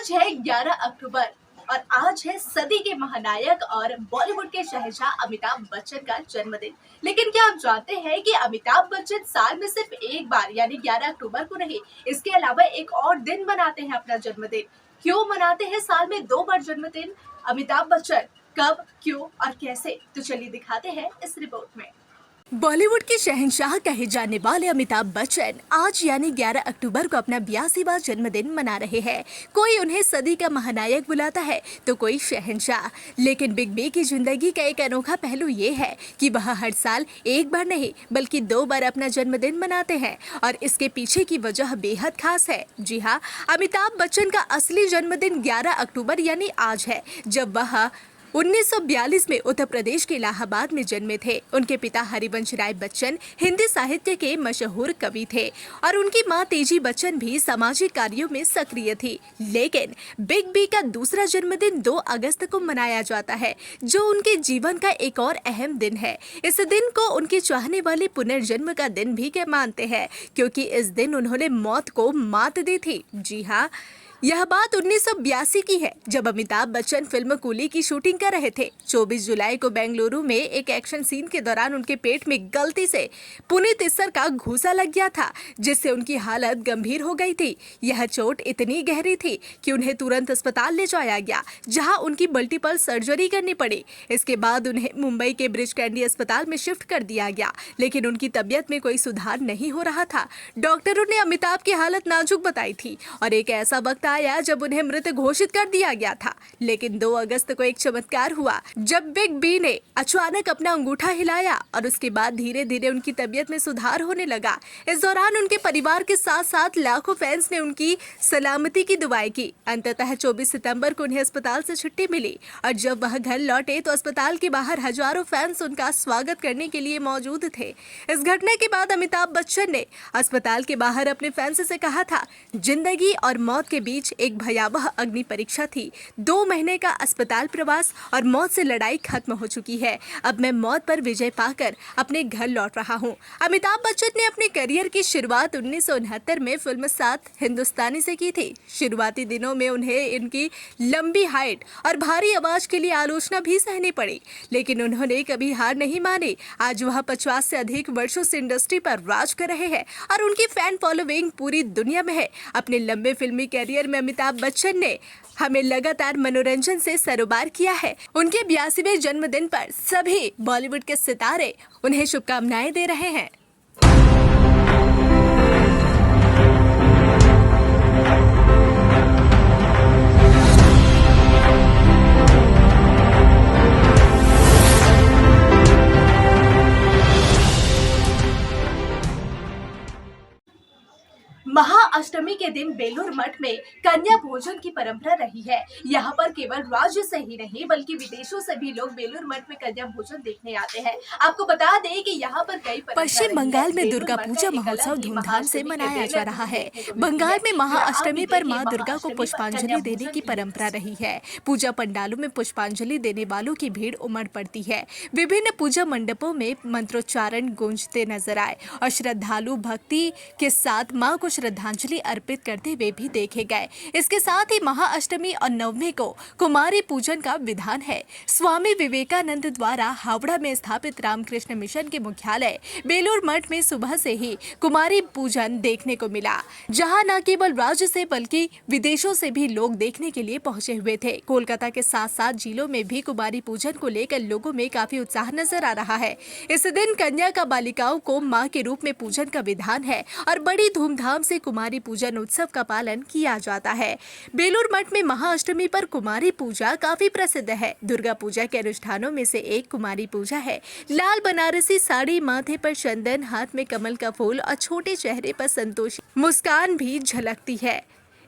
आज है 11 अक्टूबर और आज है सदी के महानायक और बॉलीवुड के शहंशाह अमिताभ बच्चन का जन्मदिन। लेकिन क्या आप जानते हैं कि अमिताभ बच्चन साल में सिर्फ एक बार यानी 11 अक्टूबर को नहीं, इसके अलावा एक और दिन मनाते हैं अपना जन्मदिन। क्यों मनाते हैं साल में 2 बार जन्मदिन अमिताभ बच्चन? कब, क्यों और कैसे? तो चलिए दिखाते हैं इस रिपोर्ट में। बॉलीवुड के शहंशाह कहे जाने वाले अमिताभ बच्चन आज यानी 11 अक्टूबर को अपना 82वां जन्मदिन मना रहे हैं। कोई उन्हें सदी का महानायक बुलाता है तो कोई शहंशाह। लेकिन बिग बी की जिंदगी का एक अनोखा पहलू ये है कि वह हर साल एक बार नहीं बल्कि 2 बार अपना जन्मदिन मनाते हैं और इसके पीछे की वजह बेहद खास है। जी हाँ, अमिताभ बच्चन का असली जन्मदिन 11 अक्टूबर यानी आज है, जब वह 1942 में उत्तर प्रदेश के इलाहाबाद में जन्मे थे। उनके पिता हरिवंश राय बच्चन हिंदी साहित्य के मशहूर कवि थे और उनकी मां तेजी बच्चन भी सामाजिक कार्यों में सक्रिय थी। लेकिन बिग बी का दूसरा जन्मदिन 2 अगस्त को मनाया जाता है, जो उनके जीवन का एक और अहम दिन है। इस दिन को उनके चाहने वाले पुनर्जन्म का दिन भी मानते हैं, क्योंकि इस दिन उन्होंने मौत को मात दी थी। जी हाँ, यह बात 1982 की है, जब अमिताभ बच्चन फिल्म कूली की शूटिंग कर रहे थे। 24 जुलाई को बेंगलुरु में एक एक्शन सीन के दौरान उनके पेट में गलती से पुनीत इस्सर का घूसा लग गया था, जिससे उनकी हालत गंभीर हो गई थी। यह चोट इतनी गहरी थी कि उन्हें तुरंत अस्पताल ले जाया गया, जहां उनकी मल्टीपल सर्जरी करनी पड़ी। इसके बाद उन्हें मुंबई के ब्रिज कैंडी अस्पताल में शिफ्ट कर दिया गया, लेकिन उनकी तबीयत में कोई सुधार नहीं हो रहा था। डॉक्टरों ने अमिताभ की हालत नाजुक बताई थी और एक ऐसा वक्त आया जब उन्हें मृत घोषित कर दिया गया था। लेकिन 2 अगस्त को एक चमत्कार हुआ, जब बिग बी ने अचानक अपना अंगूठा हिलाया और उसके बाद धीरे धीरे उनकी तबीयत में सुधार होने लगा। इस दौरान उनके परिवार के साथ साथ लाखों फैंस ने उनकी सलामती की दुआएं की। अंततः 24 सितंबर को उन्हें अस्पताल से छुट्टी मिली और जब वह घर लौटे तो अस्पताल के बाहर हजारों फैंस उनका स्वागत करने के लिए मौजूद थे। इस घटना के बाद अमिताभ बच्चन ने अस्पताल के बाहर अपने फैंस से कहा था, जिंदगी और मौत के बीच एक भयावह अग्नि परीक्षा थी। 2 महीने का अस्पताल प्रवास और मौत से लड़ाई खत्म हो चुकी है। अब मैं मौत पर विजय पाकर अपने घर लौट रहा हूं। अमिताभ बच्चन ने अपने करियर की शुरुआत 1969 में फिल्म 7 हिंदुस्तानी से की थी। शुरुआती दिनों में उन्हें इनकी लंबी हाइट और भारी आवाज के लिए आलोचना भी सहनी पड़ी, लेकिन उन्होंने कभी हार नहीं मानी। आज वह 50 से अधिक वर्षों से इंडस्ट्री पर राज कर रहे हैं और उनकी फैन फॉलोइंग पूरी दुनिया में है। अपने लंबे फिल्मी कैरियर में अमिताभ बच्चन ने हमें लगातार मनोरंजन से सरोबार किया है। उनके 82वें जन्मदिन पर सभी बॉलीवुड के सितारे उन्हें शुभकामनाएं दे रहे हैं। महाअष्टमी के दिन बेलूर मठ में कन्या भोजन की परंपरा रही है। यहाँ पर केवल राज्य से ही नहीं बल्कि विदेशों से भी लोग बेलूर मठ में कन्या भोजन देखने आते हैं। आपको बता दें कि यहाँ पर कई पश्चिम बंगाल में दुर्गा पूजा महोत्सव धूमधाम से मनाया जा रहा है। बंगाल में महाअष्टमी पर मां दुर्गा को पुष्पांजलि देने की परंपरा रही है। पूजा पंडालों में पुष्पांजलि देने वालों की भीड़ उमड़ पड़ती है। विभिन्न पूजा मंडपों में मंत्रोच्चारण गूंजते नजर आए और श्रद्धालु भक्ति के साथ मां को श्रद्धांजलि अर्पित करते हुए भी देखे गए। इसके साथ ही महाअष्टमी और नवमी को कुमारी पूजन का विधान है। स्वामी विवेकानंद द्वारा हावड़ा में स्थापित रामकृष्ण मिशन के मुख्यालय बेलूर मठ में सुबह से ही कुमारी पूजन देखने को मिला, जहां न केवल राज्य से बल्कि विदेशों से भी लोग देखने के लिए पहुंचे हुए थे। कोलकाता के साथ साथ जिलों में भी कुमारी पूजन को लेकर लोगों में काफी उत्साह नजर आ रहा है। इस दिन कन्या का बालिकाओं को मां के रूप में पूजन का विधान है और बड़ी धूमधाम से कुमारी पूजन उत्सव का पालन किया जाता है। बेलूर मठ में महाअष्टमी पर कुमारी पूजा काफी प्रसिद्ध है। दुर्गा पूजा के अनुष्ठानों में से एक कुमारी पूजा है। लाल बनारसी साड़ी, माथे पर चंदन, हाथ में कमल का फूल और छोटे चेहरे पर संतोषी मुस्कान भी झलकती है।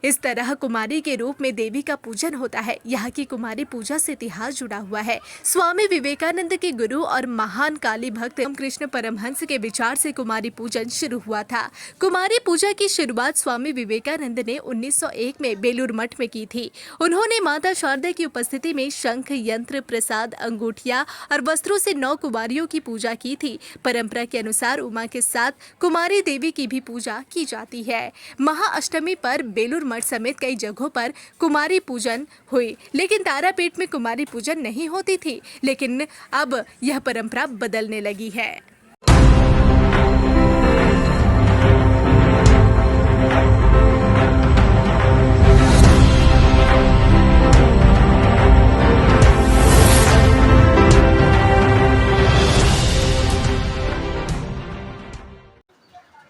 इस तरह कुमारी के रूप में देवी का पूजन होता है। यहाँ की कुमारी पूजा से इतिहास जुड़ा हुआ है। स्वामी विवेकानंद के गुरु और महान काली भक्त रामकृष्ण परमहंस के विचार से कुमारी पूजन शुरू हुआ था। कुमारी पूजा की शुरुआत स्वामी विवेकानंद ने 1901 में बेलूर मठ में की थी। उन्होंने माता शारदा की उपस्थिति में शंख, यंत्र, प्रसाद, अंगूठिया और वस्त्रों से 9 कुमारियों की पूजा की थी। परंपरा के अनुसार उमा के साथ कुमारी देवी की भी पूजा की जाती है। महाअष्टमी पर बेलूर मठ समेत कई जगहों पर कुमारी पूजन हुई, लेकिन तारापीठ में कुमारी पूजन नहीं होती थी। लेकिन अब यह परंपरा बदलने लगी है।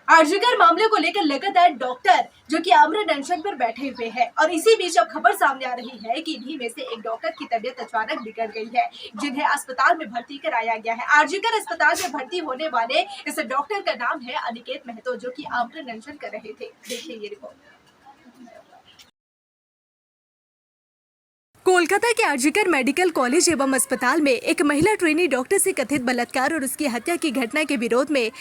आरजीकर मामले को लेकर लगातार डॉक्टर जो कि आमरण अनशन पर बैठे हुए हैं और इसी बीच अब खबर सामने आ रही है कि इन्हीं में से एक डॉक्टर की तबीयत अचानक बिगड़ गई है, जिन्हें अस्पताल में भर्ती कराया गया है। आरजीकर अस्पताल में भर्ती होने वाले इस डॉक्टर का नाम है अनिकेत महतो, जो कि आमरण अनशन कर रहे थे। देखिए ये रिपोर्ट। कोलकाता के आरजीकर मेडिकल कॉलेज एवं अस्पताल में एक महिला ट्रेनी डॉक्टर से कथित बलात्कार और उसकी हत्या की घटना के विरोध में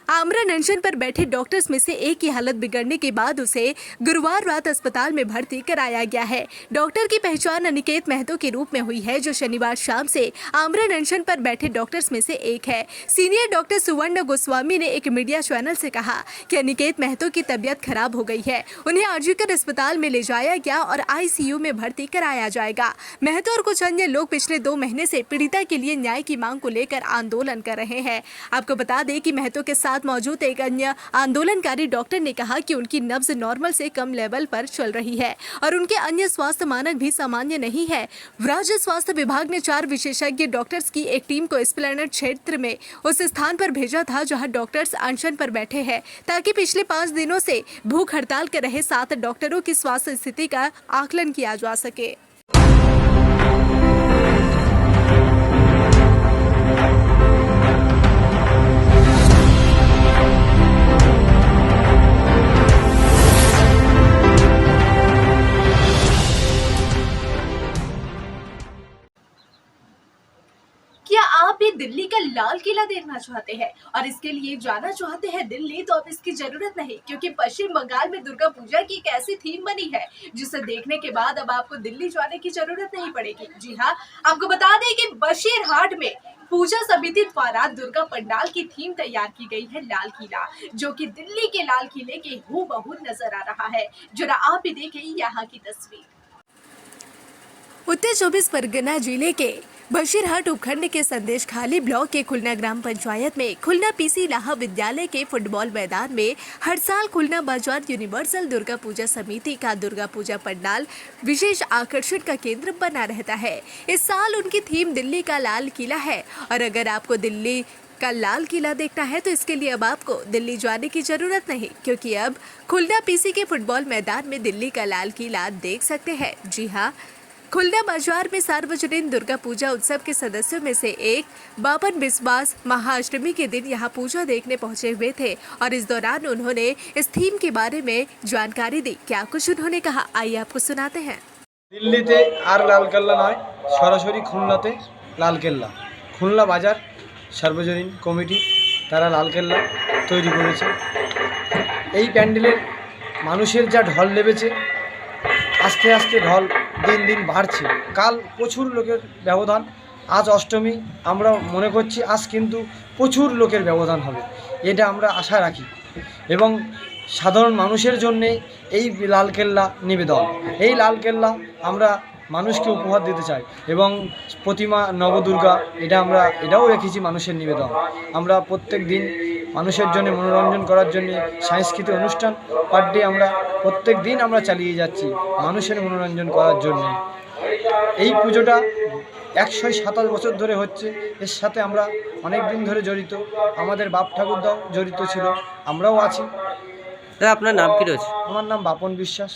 आमरण अनशन पर बैठे डॉक्टर्स में से एक की हालत बिगड़ने के बाद उसे गुरुवार रात अस्पताल में भर्ती कराया गया है। डॉक्टर की पहचान अनिकेत महतो के रूप में हुई है, जो शनिवार शाम से आमरण अनशन पर बैठे डॉक्टर्स में से एक है। सीनियर डॉक्टर सुवर्ण गोस्वामी ने एक मीडिया चैनल से कहा कि अनिकेत महतो की तबीयत खराब हो गई है, उन्हें आरजीकर अस्पताल में ले जाया गया और आईसीयू में भर्ती कराया जाएगा। महतो और कुछ अन्य लोग पिछले 2 महीने से पीड़िता के लिए न्याय की मांग को लेकर आंदोलन कर रहे हैं। आपको बता दें कि महतो के साथ मौजूद एक अन्य आंदोलनकारी डॉक्टर ने कहा कि उनकी नब्ज नॉर्मल से कम लेवल पर चल रही है और उनके अन्य स्वास्थ्य मानक भी सामान्य नहीं है। राज्य स्वास्थ्य विभाग ने 4 विशेषज्ञ डॉक्टर्स की एक टीम को एस्प्लेनेड क्षेत्र में उस स्थान पर भेजा था जहां डॉक्टर्स अनशन पर बैठे हैं, ताकि पिछले 5 दिनों से भूख हड़ताल कर रहे 7 डॉक्टरों की स्वास्थ्य स्थिति का आकलन किया जा सके। क्या आप भी दिल्ली का लाल किला देखना चाहते हैं और इसके लिए जाना चाहते हैं दिल्ली? तो अब इसकी जरूरत नहीं, क्योंकि पश्चिम बंगाल में दुर्गा पूजा की एक ऐसी थीम बनी है जिसे देखने के बाद अब आपको दिल्ली जाने की जरूरत नहीं पड़ेगी। जी हाँ, आपको बता दें कि बशीरहाट में पूजा समिति द्वारा दुर्गा पंडाल की थीम तैयार की गई है लाल किला, जो कि दिल्ली के लाल किले के हूबहू नजर आ रहा है। जरा आप भी देखें यहाँ की तस्वीर। उत्तर 24 परगना जिले के बशीरहाट उपखंड के संदेश खाली ब्लॉक के खुलना ग्राम पंचायत में खुलना पीसी लाहा विद्यालय के फुटबॉल मैदान में हर साल खुलना बाजार यूनिवर्सल दुर्गा पूजा समिति का दुर्गा पूजा पंडाल विशेष आकर्षण का केंद्र बना रहता है। इस साल उनकी थीम दिल्ली का लाल किला है और अगर आपको दिल्ली का लाल किला देखना है तो इसके लिए अब आपको दिल्ली जाने की जरूरत नहीं, क्योंकि अब खुलना पीसी के फुटबॉल मैदान में दिल्ली का लाल किला देख सकते हैं। जी हाँ, खुलना बाजार में सार्वजनिक दुर्गा पूजा उत्सव के सदस्यों में से एक बापन विश्वास महाअष्टमी के दिन यहां पूजा देखने पहुंचे हुए थे और इस दौरान उन्होंने इस थीम के बारे में जानकारी दी। क्या कुछ उन्होंने कहा, आइए आपको सुनाते हैं। दिल्लीते आर लाल केल्ला नय, सरासरि खुलनाते लाल केल्ला। खुलना बाजार सार्वजनीन कमिटी तारा लाल केल्ला तैरी करेছে। এই প্যান্ডেলের মানুষের যা ঢল নেমেছে, আস্তে আস্তে ঢল দিন দিন বাড়ছে। কাল প্রচুর লোকের ব্যবধান, আজ অষ্টমী, আমরা মনে করছি আজ কিন্তু প্রচুর লোকের ব্যবধান হবে, এটা আমরা আশা রাখি। এবং সাধারণ মানুষের জন্য এই লালকেল্লা নিবেদন, এই লালকেল্লা আমরা মানুষকে উপহার দিতে চাই এবং প্রতিমা নবদুর্গা এটাও রেখেছি মানুষের নিবেদন। আমরা প্রত্যেক দিন মানুষের জন্য মনোরঞ্জন করার জন্য সাংস্কৃতিক অনুষ্ঠান পার ডে আমরা প্রত্যেক দিন আমরা চালিয়ে যাচ্ছি মানুষের মনোরঞ্জন করার জন্য। এই পুজোটা 127 বছর ধরে হচ্ছে, এর সাথে আমরা অনেক দিন ধরে জড়িত, আমাদের বাপ ঠাকুরদাও জড়িত ছিল, আমরাও আছি। আপনার নাম কি রয়েছে? আমার নাম বাপন বিশ্বাস।